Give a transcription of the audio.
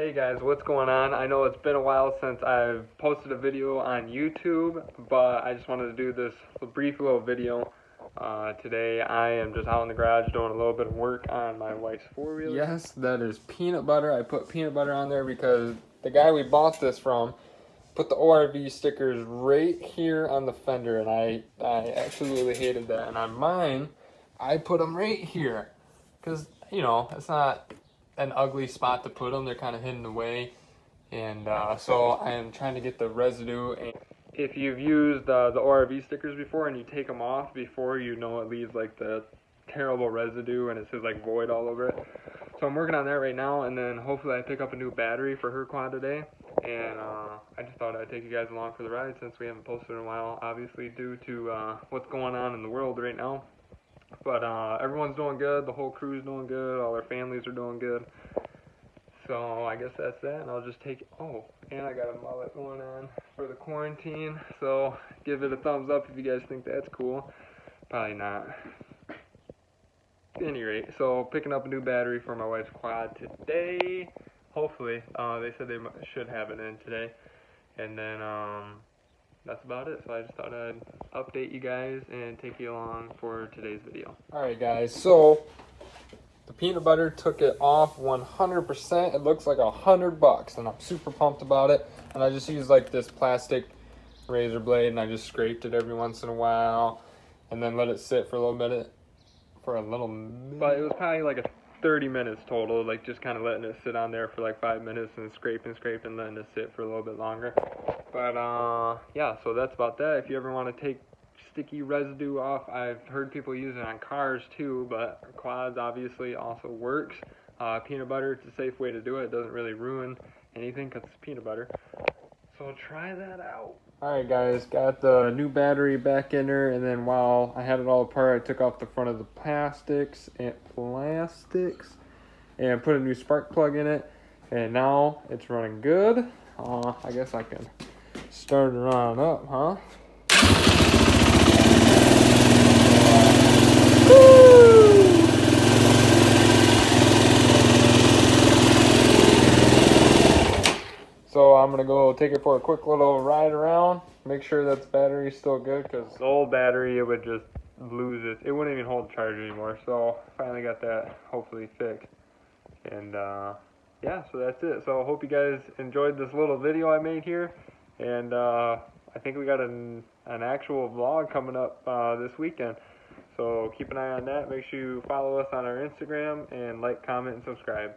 Hey guys, what's going on? I know it's been a while since I've posted a video on YouTube, but I just wanted to do this brief little video. Today I am just out in the garage doing a little bit of work on my wife's four-wheeler. Yes, that is peanut butter. I put peanut butter on there because the guy we bought this from put the ORV stickers right here on the fender, and I absolutely hated that. And on mine, I put them right here because, you know, it's not an ugly spot to put them. They're kind of hidden away, and so I am trying to get the residue. And if you've used the ORV stickers before and you take them off before, you know it leaves like the terrible residue and it says like void all over it. So I'm working on that right now, and then hopefully I pick up a new battery for her quad today. And I just thought I'd take you guys along for the ride since we haven't posted in a while, obviously due to what's going on in the world right now. But everyone's doing good, the whole crew's doing good, all their families are doing good. So I guess that's that, and I'll just take, oh, and I got a mullet going on for the quarantine, so give it a thumbs up if you guys think that's cool. Probably not. At any rate, so picking up a new battery for my wife's quad today, hopefully. They said they should have it in today, and then that's about it. So I just thought I'd update you guys and take you along for today's video. Alright guys, so the peanut butter took it off 100%. It looks like $100 and I'm super pumped about it. And I just used like this plastic razor blade and I just scraped it every once in a while and then let it sit for a little minute. But it was probably like 30 minutes total, like just kind of letting it sit on there for like 5 minutes and scrape and letting it sit for a little bit longer. But yeah, so that's about that. If you ever want to take sticky residue off, I've heard people use it on cars too, but quads obviously also works. Peanut butter, it's a safe way to do it. It doesn't really ruin anything because it's peanut butter. So try that out. Alright guys, got the new battery back in there, and then while I had it all apart, I took off the front of the plastics and put a new spark plug in it, and now it's running good. I guess I can start it on up, huh? So I'm gonna go take it for a quick little ride around, make sure that the battery's still good, because the old battery, it would just lose it. It wouldn't even hold the charge anymore. So finally got that hopefully fixed. And yeah, so that's it. So I hope you guys enjoyed this little video I made here. And I think we got an actual vlog coming up this weekend. So keep an eye on that. Make sure you follow us on our Instagram and like, comment, and subscribe.